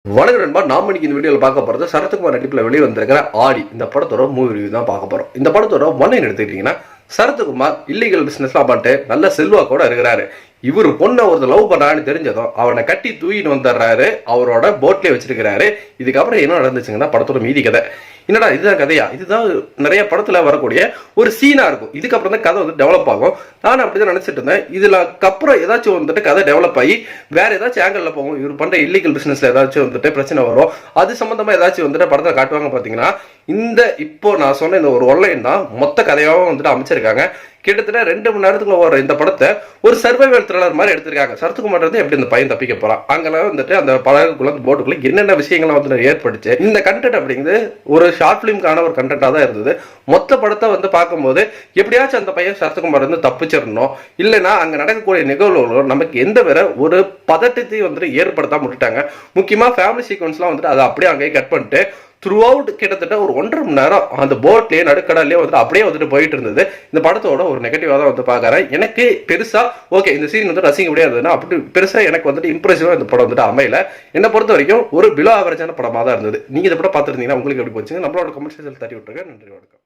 வணக்கம் நண்பா. நாம இன்னைக்கு இந்த வீடியோவில் பார்க்க போகிறது சரத்குமார் நடிப்பில் வெளியே வந்திருக்கிற ஆடி இந்த படத்தோட மூவி ரிவ்யூ தான் பார்க்க போகிறோம். இந்த படத்தோட ஒன்லைன் எடுத்துக்கிட்டிங்கன்னா, சரத்குமார் இல்லீகல் பிஸ்னஸ்லாம் பண்ணிட்டு நல்ல செல்வாக்கோட இருக்கிறாரு. இவர் பொண்ணை ஒருத்தர் லவ் பண்ணான்னு தெரிஞ்சதும் அவனை கட்டி தூக்கிட்டு வந்துடுறாரு, அவரோட போட்லேயே வச்சிருக்கிறாரு. இதுக்கப்புறம் என்ன நடந்துச்சுங்கன்னா படத்தோட மீதி கதை. என்னடா இதுதான் கதையா? இதுதான் நிறைய படத்துல வரக்கூடிய ஒரு சீனா இருக்கும். இதுக்கப்புறம் தான் கதை வந்து டெவலப் ஆகும். நான் அப்படிதான் நினைச்சிட்டு இருந்தேன். இதுல அப்புறம் ஏதாச்சும் வந்துட்டு கதை டெவலப் ஆகி வேற ஏதாச்சும் ஆங்கிள் போகும். இவர் பண்ற இல்லீகல் பிசினஸ்ல ஏதாச்சும் வந்துட்டு பிரச்சனை வரும், அது சம்பந்தமா ஏதாச்சும் வந்துட்டு படத்தை காட்டுவாங்க. பாத்தீங்கன்னா இந்த இப்போ நான் சொன்ன இந்த ஒரு ஒன்லைன் தான் மொத்த கதையாகவும் வந்துட்டு அமைச்சிருக்காங்க. கிட்டத்தட்ட 2 மணி நேரத்துக்குள்ள வர இந்த படத்தை ஒரு சர்வைவல் த்ரில்லர் மாதிரி எடுத்திருக்காங்க. சரத்குமார் வந்து எப்படி இந்த பையன் தப்பிக்க போறான், அங்கெல்லாம் வந்துட்டு அந்த படகுக்குள்ள அந்த போட்டுக்குள்ள என்னென்ன விஷயங்கள்லாம் வந்து ஏற்படுச்சு. இந்த கண்டென்ட் அப்படிங்கிறது ஒரு ஷார்ட் பிலிம்கான ஒரு கண்டென்ட்டாக தான் இருந்தது. மொத்த படத்தை வந்து பார்க்கும்போது எப்படியாச்சும் அந்த பையன் சரத்குமார் வந்து தப்பிச்சிடணும், இல்லைன்னா அங்க நடக்கக்கூடிய நிகழ்வுகளும் நமக்கு எந்த வேற ஒரு பதட்டத்தையும் வந்துட்டு ஏற்படுத்தாம விட்டுட்டாங்க. முக்கியமா ஃபேமிலி சீக்வன்ஸ்லாம் வந்துட்டு அதை அப்படியே அங்கேயே கட் பண்ணிட்டு த்ரூ அவுட் கிட்டத்தட்ட ஒரு 1.5 மணி நேரம் அந்த போட்லேயே நடுக்கடல்லே வந்துட்டு அப்படியே வந்துட்டு போயிட்டு இருந்தது. இந்த படத்தோட ஒரு நெகட்டிவாக தான் வந்து பார்க்குறேன். எனக்கு பெருசா ஓகே இந்த சீன் வந்து ரசிக்க முடியாதுன்னா அப்படி பெருசா எனக்கு வந்துட்டு இம்ப்ரெசிவாக இந்த படம் வந்துட்டு அமையல. என்னை பொறுத்த வரைக்கும் ஒரு பிலோ ஆவரேஜான படமாக தான் இருந்தது. நீங்க இந்த படம் பார்த்துருந்தீங்கன்னா உங்களுக்கு எப்படி போச்சுங்க? நம்மளோட கமெண்ட் செக்ஷனில் தட்டி விட்டுருங்க. நன்றி, வணக்கம்.